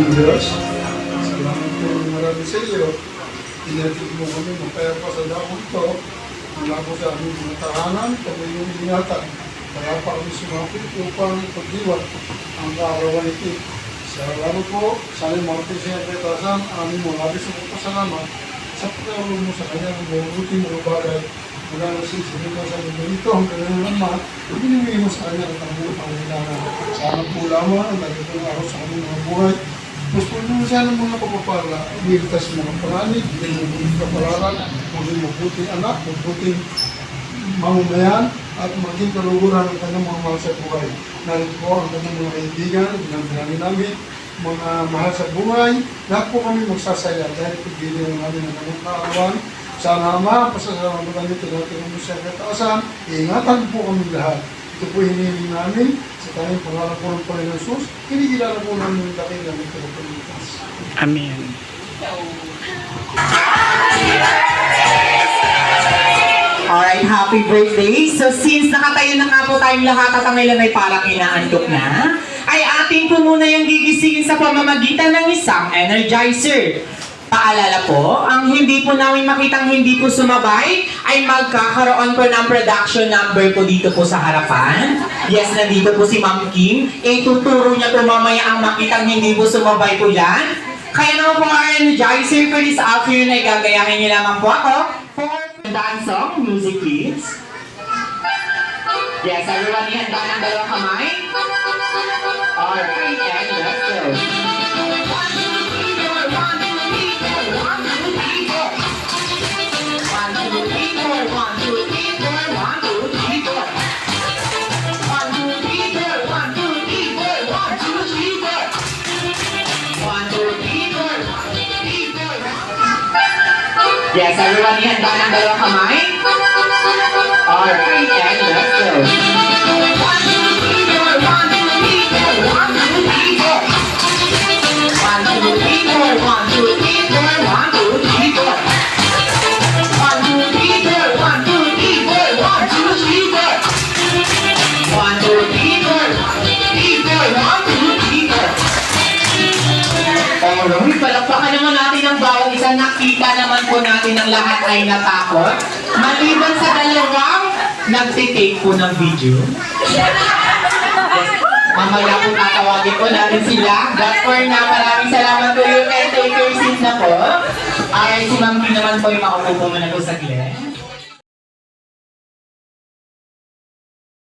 Diyos. Salamat po ng marami sa iyo. Pinatid mo kami mapayapa sa dahon ito. Mula po sa aming mga tahanan, kami yung ingatan. Kaya pa kami sumapit upang pagdiwat ang kaarawan ito. Salamat po sa aming mga pisang petasan, aming mga labis ng pasalamat sa pagkaroon mo sa kanyang mabuti mga bagay. Mula na sisilip na sa mundo ito, ang kanyang naman, ibinibigay mo sa kanya at ang buong pangailangan. Sana po lamang ang nagitong araw sa aming mga buhay. Mas po nyo siya ng mga kapapala, iligtas mo ng paranig, hindi mo buong kapalaran, maging mabuting anak, mabuting mamamayan, at maging kaluguran ng kanyang mga mahal sa buhay. Narito po ang kanyang mga kaibigan, ginagdalangin namin, mga mahal sa buhay, lahat po kami magsasaya dahil pagbilin ng namin ng kanyang kaarawan. Sana Ama, pasasalamat kami tinatin mo siya kataasan, iingatan po kami lahat. Ito po hinihiling namin sa tayong pangarap po ng Panginoon Jesus, kinikilala po namin yung dakilang ito ng Pilipinas. Amen. Alright, happy birthday. So since nakatayo na nga po tayong lahat at ang ilan ay parang inaantok na, ay atin po muna yung gigisingin sa pamamagitan ng isang energizer. Paalala po, ang hindi po namin makitang hindi po sumabay ay magkakaroon po ng production number po dito po sa harapan. Yes, nandito po si Ma'am Kim. Ituturo niya po mamaya ang makitang hindi po sumabay po yan. Kaya naman po ang energizer for this afternoon ay gagayahin niyo lamang po ako for dance song, music please. Yes, everyone, ihanda ng dalawang kamay. Alright, and let's go. Yes, everyone, ihanda ng dalawang kamay. Alright, and let's go. Alright, palakpakan naman natin ang bawat isa. Nakita naman po natin ang lahat ay natakot. Maliban sa dalawang nagtitake po ng video. Mamaya po tatawagin po natin sila. But for now, maraming salamat po yung caretaker seat na po. Alright, si Ma'am Kim naman po yung makaupo po muna po sa gilid.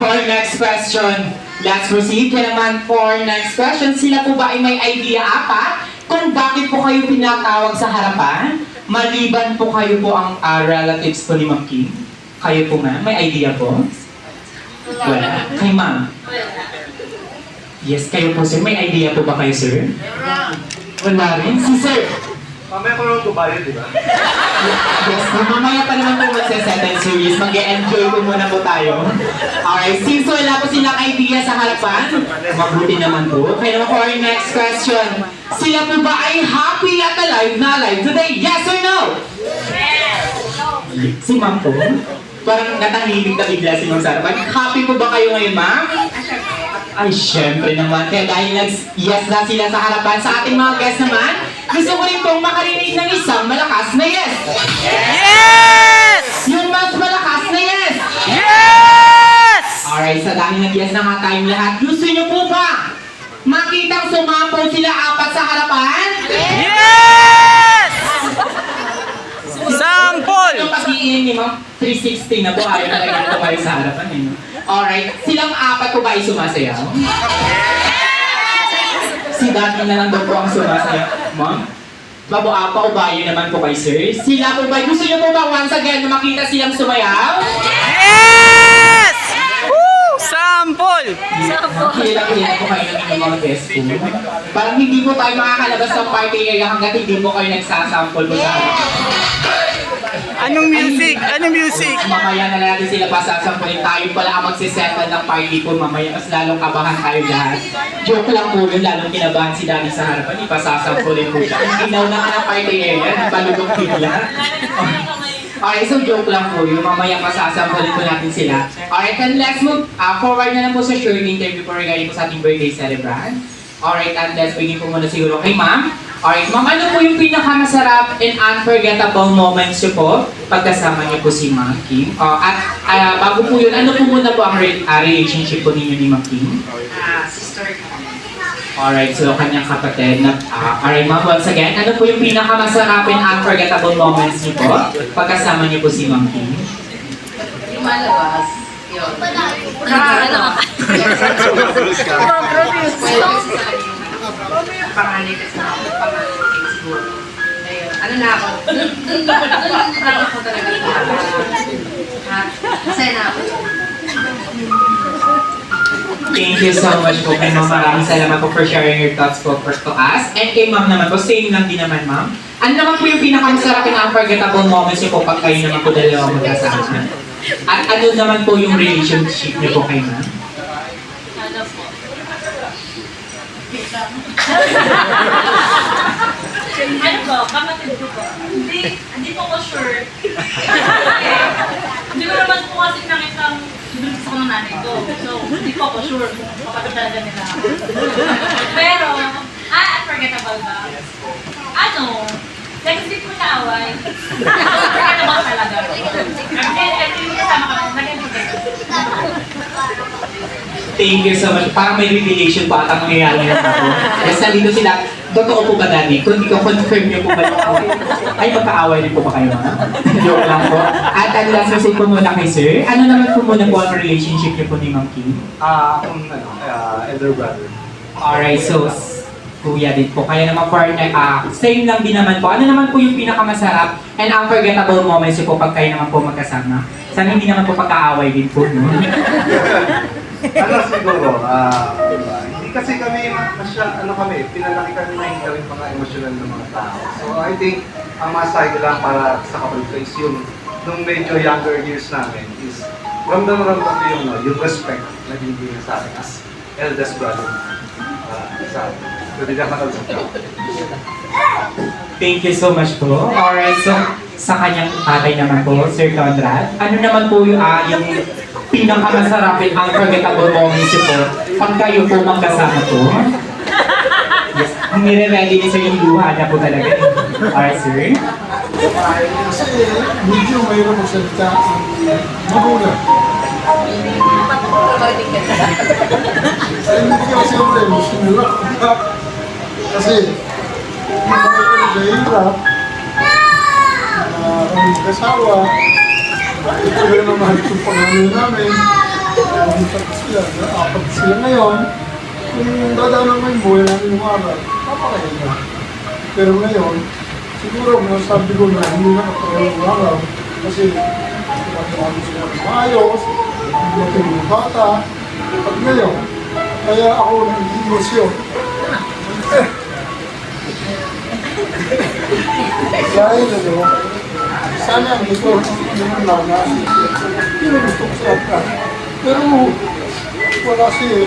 For next question, let's proceed. Kaya naman for next question, sila po ba ay may idea apat kung bakit po kayo pinatawag sa harapan? Maliban po kayo po ang relatives po ni Ma'am Kim. Kayo po ma'am, may idea po? Wala. Kay ma'am? Yes, kayo po sir. May idea po ba kayo sir? Wala rin. Si sir? Mamaya ko naman tubayo, di ba? Yes, mamaya pa naman po magsa-settle series. Mag-e-enjoy po muna po tayo. Alright, since wala po silang idea sa harapan, mabuti naman po. Kaya naman for our next question, sila po ba ay happy at alive na alive today? Yes or no? Yes! Si ma'am po? Parang natahimik na bigla si ma'am sa harapan. Happy po ba kayo ngayon ma'am? Ay, syempre naman. Kaya dahil yes na sila sa harapan sa ating mga guests naman, gusto ko rin pong makarinig ng isang malakas na yes. Yes! Yung mas malakas na yes. Yes! Alright, sa dahil nag-yes na nga tayong lahat, gusto nyo po ba makitang sumapaw sila apat sa harapan? Yes! Sample! Yung pag-iinig ni ma'am, 360 na po. Ayaw talaga ito kayo sa harapan. Eh, no? Alright, silang apat po ba ay sumasayaw? Si Dati na lang daw po ang sumasayaw. Ma'am? Babo apa o bayo naman po kay sir? Sila po ba? Gusto nyo po ba once again na makita silang sumayaw? Yes! Woo! Sample! Kailangan po kayo ng inyong mga guests po. Parang hindi po tayo makakalabas ng party area hanggat hindi po kayo nagsasample po sa harapan. Anong music? Anong music? Mamaya na natin sila pasasampulin. Tayo pala ang magsisettle ng party po mamaya. Mas lalong kabahan tayo lahat. Joke lang po yun, lalong kinabahan si Danny sa harapan. Ipasasampulin po siya. Ginaw na ka ng party area, napalugok bigla. Okay, so joke lang po yun. Mamaya pasasampulin po natin sila. Alright, then let's move forward na lang po sa short interview po regarding po sa ating birthday celebrant. Alright, and then bigyan ko muna siguro kay ma'am. Alright, ma'am, ano po yung pinakamasarap and unforgettable moments niyo po pagkasama niyo po si Ma'am Kim? Bago po yun, ano po muna po ang relationship po ninyo ni Ma'am Kim? Sister kami. Alright, so kanyang kapatid na, alright ma'am, once again, ano po yung pinakamasarap and unforgettable moments niyo po pagkasama niyo po si Ma'am Kim? Yung malabas. Yun. Tsaka panganay kasi ako. Panganay siguro. Ayun. Ano na ako? Doon ako talaga. Masaya na ako. Thank you so much po kay ma'am. Maraming salamat po for sharing your thoughts po to us. And kay ma'am naman po, same lang din naman ma'am. Ano naman po yung pinakamasarap and unforgettable moments niyo po pag kayo naman po dalawang magkasama? At ano naman po yung relationship niyo po kay ma'am? Ano po? Ano po? Kapatid ko po. Hindi po ko sure. Hindi ko naman po kasi nakitang bilis ako ng nanay ko. So, hindi po ako sure kung kapatid talaga nila ako. Pero, unforgettable ba? Ano? Like, hindi po siya away. Unforgettable talaga. Ito yung kasama ko. Naging Thank you so much. Parang may revelation pa at ang mangyayari na ako. Kasi nandito sila, totoo po ba Daddy? Kung hindi ko confirm niyo po ba yung ay magkaaway din po ba kayo ha? Joke lang po. At ang last message po muna kay sir. Ano naman po muna po ang relationship niyo po ni Ma'am Kim? Akong elder brother. Alright, so kuya din po. Kaya naman partner, same lang din naman po. Ano naman po yung pinakamasarap and unforgettable moments niyo po pag kayo naman po magkasama? Sana hindi naman po pagkaaway din po, no? Ano siguro, hindi kasi kami pinalaki kami na yung gawin mga emosyonal ng mga tao. So I think, ang masahe ko lang para sa couple ko is yung nung medyo younger years namin is ramdam-ramdam ko yung respect na binibigyan sa akin as eldest brother sa akin. So hindi na makalusap ka. Thank you so much po. Alright, so sa kanyang tatay naman po, Sir Conrad, ano naman po yung pinakamasarap at unforgettable moments niyo po pag kayo po magkasama po? Yes, nire-ready ni Sir yung luha na po talaga. Alright, Sir. Kasi medyo mayroon magsalita ang magulang. Ay, hindi ka siyempre, sinulak. Kasi, hindi ko sa hirap, kami kasawa, ito na naman itong pangalan namin, apat sila ngayon, kung dadaan naman yung buhay namin yung araw, papakain na. Pero ngayon, siguro masasabi ko na hindi na kaparoon yung araw, kasi pinagkakaroon sila ng maayos, hindi yung bata, at ngayon, kaya ako nag-emosyon. Dahil sana ito yung nana, hindi na gusto ko sa ka. Pero wala siya,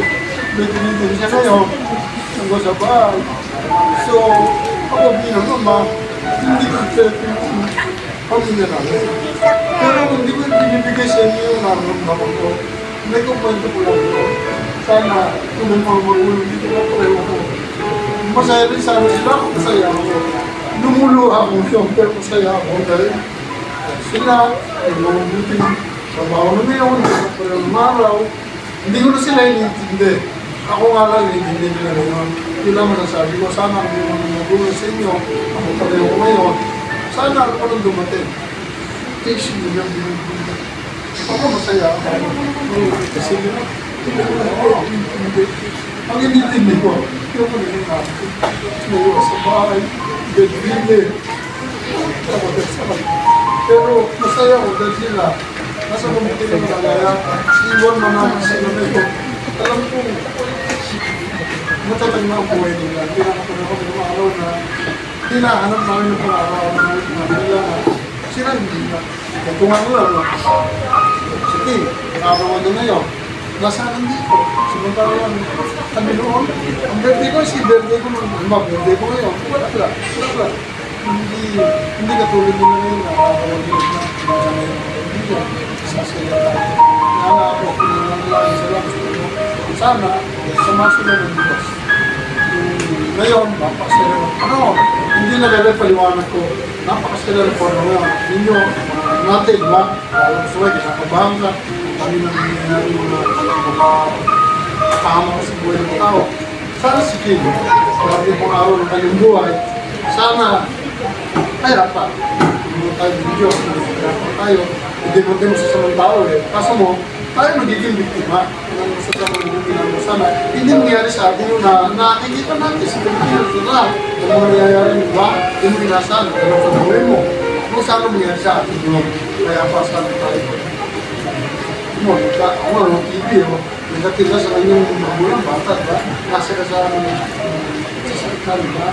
may tinitiri siya ngayon, nanggo sa bahay. So, ako bilang ama, hindi ko pwede yung pamilya namin. Pero hindi ko binibigay sa inyo yung nararamdaman ko. May kumpwento ko lang ito. Sana, kung may mga magulang dito na pareho ko. Masaya rin sana sila ako, masaya ako. Lumuluha ako siya, pero masaya ako dahil sila ay mabuting trabaho na ngayon, pero lumaraw. Hindi ko na sila iniintindi. Ako nga lang iniintindi nila ngayon. Yun lang masasabi ko, sana hindi mo magulang sa inyo, ako pareho ko ngayon. Sana ako nang dumating. Kasi yun lang binibigay. Ako masaya ako. Kasi ang inintindi ko, yung kanilin natin. Ngayon sa bahay, bed-bili. Pero masaya ko dahil sila. Nasa mabuti na malaya. Iwan mo naman sila na ito. Alam ko, matatag na ang buhay nila. Pinakapanahon ko ng araw na hinahanap namin yung pang-araw na nila. Sila hindi na. Ito nga nila. Sige, araw na ngayon. Nasaan dito? Sementara kami noon, ang birthday ko, birthday ko ngayon. Wala. Hindi katulad nila ngayon na nakakawag yun na pinagsanay ng kaibigan. Sasaya tayo. Kaya ako, pinangalaan sila. Sana, sama sila ng Diyos. Ngayon, napakasaya ng panahon. Hindi na gano'n paliwanag ko. Napakasaya ng panahon. Ninyo, natin, ba? Alam ko sila, kinakabahan ka. Kami na nangyayari mga tama sa buhay ng tao. Sana si Kim, grabe pong araw ng kanyang buhay. Sana, kaya pa. Hindi tayo video, kaya pa tayo. Hindi mo din sa samang tao eh. Kaso mo, tayo magiging biktima ng masasamang biktima mo. Sana, hindi mangyari sa atin yun na nakikita natin sa Pilipinas nila. Ang mga nangyayari mo ba? Hindi mo inasahan. Pero sa buhay mo, kung sana mangyari sa atin yun. Kaya pa sana tayo. Ako, TV, nagkatila sa kanyang magulang bata, ba? Nasa kasama ng sasaktan, ba?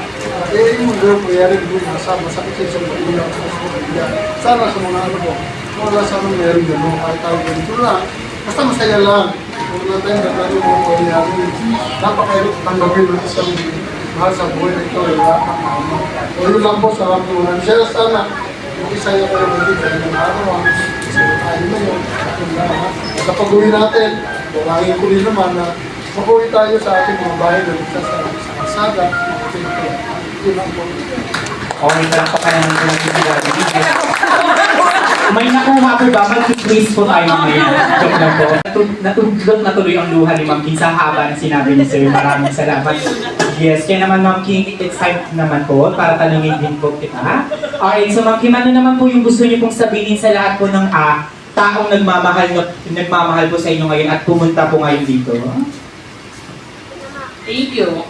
Yung mga girl, mayari doon, masakit sa isang magulang sa pamilya. Sana sa mga ano ko, wala sana mayari gano'n, kahit tayo ganito lang. Basta masaya lang. Kung wala tayong gano'n yung mga pangyayari, napakahirap tanggapin ng isang mahal sa buhay na ito, wala kang mama. O yun lang po, salamat mo lang. Siya sana, makisaya kayo magiging kayo ng araw. Tayo na yun, sa pag-uwi natin, walangin ko rin naman na mag-uwi tayo sa ating mga bahay na isa sa kalsada. Yun lang po. Okay, palakpakan naman po natin si Daddy. May nakuha po ba? Mag-quiz po tayo mamaya. Joke lang po. Natulog na tuloy ang luha ni Ma'am King sa haba na sinabi ni Sir. Maraming salamat. Yes, kaya naman Ma'am King, it's time naman po para tanungin din po kita. Alright, so Ma'am King, ano naman po yung gusto niyo pong sabihin sa lahat po ng taong nagmamahal po sa inyo ngayon at pumunta po ngayon dito? Thank you.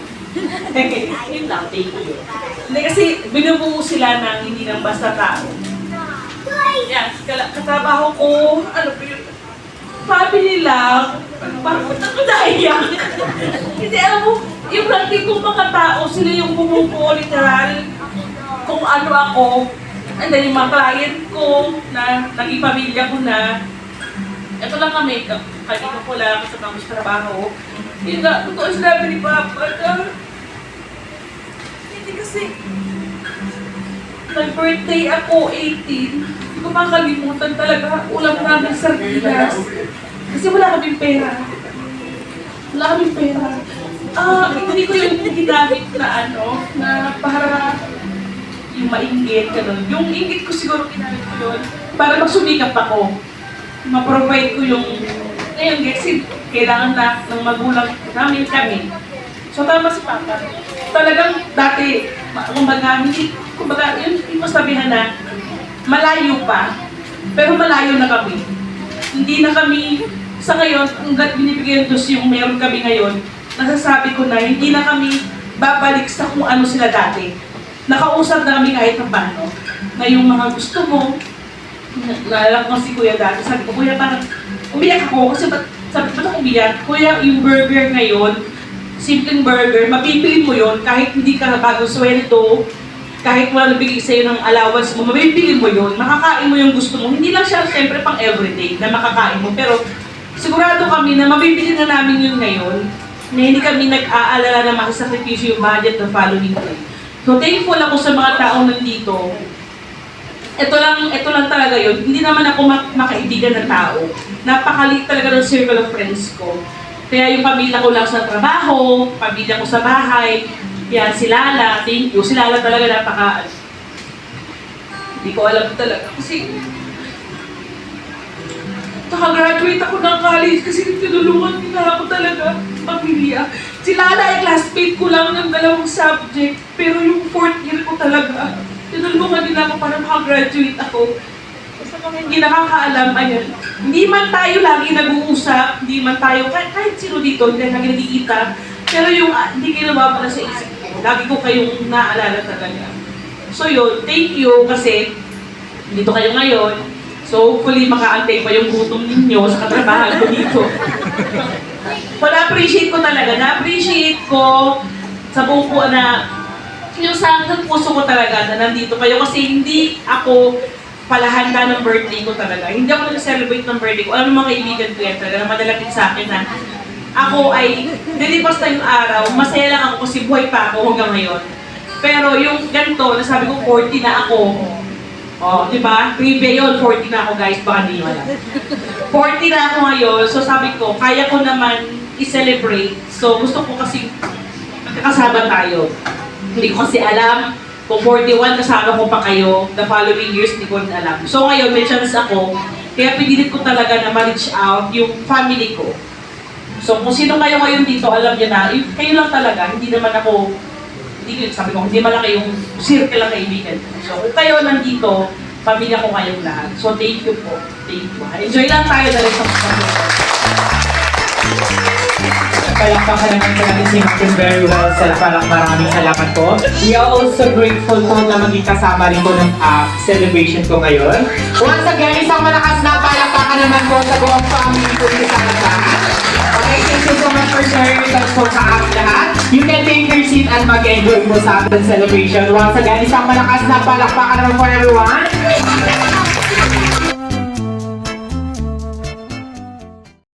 Yun lang, thank you. Hindi kasi binubuo sila ng hindi lang basta tao. Yan, katrabaho ko, ano po yun, family lang, parang ako naiyak. Kasi alam mo, yung lagi kong mga tao, sila yung bumubuo literal kung ano ako. And then yung mga client ko, na naging pamilya ko na, ito lang kami, kanina ko lang sa mga trabaho. Yun nga, totoo sinabi ni Papa na, hindi kasi, nag-birthday ako, 18, hindi ko makakalimutan talaga, ulam namin sardinas. Kasi wala kaming pera. Wala kaming pera. Hindi ko yung ginamit na na para yung mainggit, gano'n. Yung inggit ko siguro ginamit ko yun para magsumikap ako. Ma-provide ko yung, ngayon, kasi kailangan na ng magulang namin kami. So tama si Papa. Talagang dati, kumbaga, yun yung sabihan na malayo pa, pero malayo na kami. Hindi na kami, sa ngayon, hanggat binibigyan ng Diyos yung meron kami ngayon, nasasabi ko na hindi na kami babalik sa kung ano sila dati. Nakausap na kami kahit na paano, na yung mga gusto mo, naalala ko si Kuya dati, sabi ko, Kuya, parang umiyak ako, kasi sabi ko, ba't ako umiyak? Kuya, yung burger ngayon, simpleng burger, mapipili mo yon kahit hindi ka bagong sweldo, kahit wala nabigay sa'yo ng allowance mo, mapipili mo yon, makakain mo yung gusto mo. Hindi lang siya siyempre pang everyday na makakain mo, pero sigurado kami na mabibili na namin yun ngayon, na hindi kami nag-aalala na makasakripisyo yung budget ng following day. So thankful ako sa mga taong nandito. Ito lang talaga yun. Hindi naman ako makaibigan ng tao. Napakaliit talaga ng circle of friends ko. Kaya yung pamilya ko lang sa trabaho, pamilya ko sa bahay, yan, si Lala, thank you. Si Lala talaga hindi ko alam talaga. Kasi, nakagraduate ako ng college kasi tinulungan nila ako talaga, pamilya. Si Lala ay classmate ko lang ng 2 subject, pero yung 4th year ko talaga, tinulungan nila ako para makagraduate ako. Basta kung hindi nakakaalam, ayan. Hindi man tayo lagi nag-uusap, hindi man tayo, kahit sino dito, hindi lagi nagkikita. Pero yung hindi kayo nababala sa isip ko, lagi ko kayong naaalala talaga. So yun, thank you kasi dito kayo ngayon. So hopefully makaantay pa yung gutom ninyo sa katrabahan ko dito. So na-appreciate ko talaga, na-appreciate ko sa buong ko na yung sa hanggang puso ko talaga na nandito kayo kasi hindi ako palahanda ng birthday ko talaga. Hindi ako nag-celebrate ng birthday ko. Alam mo mga kaibigan ko yan talaga na madalapit sa akin na ako ay nilipas na yung araw, masaya lang ako kasi buhay pa ako hanggang ngayon. Pero yung ganito, nasabi ko 40 na ako. Oh, di ba? Trivia yun, 40 na ako guys, baka hindi nyo alam. 40 na ako ngayon, so sabi ko, kaya ko naman i-celebrate. So gusto ko kasi kasama tayo. Hindi ko kasi alam kung 41 kasama ko pa kayo, the following years hindi ko rin alam. So ngayon, may chance ako, kaya pinilit ko talaga na ma-reach out yung family ko. So kung sino kayo ngayon dito, alam niyo na, kayo lang talaga, hindi naman ako, hindi sabi ko, hindi malaki yung circle lang kaibigan. So kung kayo nandito, pamilya ko kayong lahat. So thank you po. Thank you. Enjoy lang tayo na rin sa mga. Palakpakan naman sa natin si Martin very well, sir. Maraming salamat po. We are also grateful po na maging kasama rin po ng celebration ko ngayon. Once again, isang malakas na palakpakan naman po sa buong family ko sa lahat. Okay, thank you so much for sharing with us po sa ating lahat. You can take your seat at mag-enjoy po sa ating celebration. Once again, isang malakas na palakpakan naman po everyone.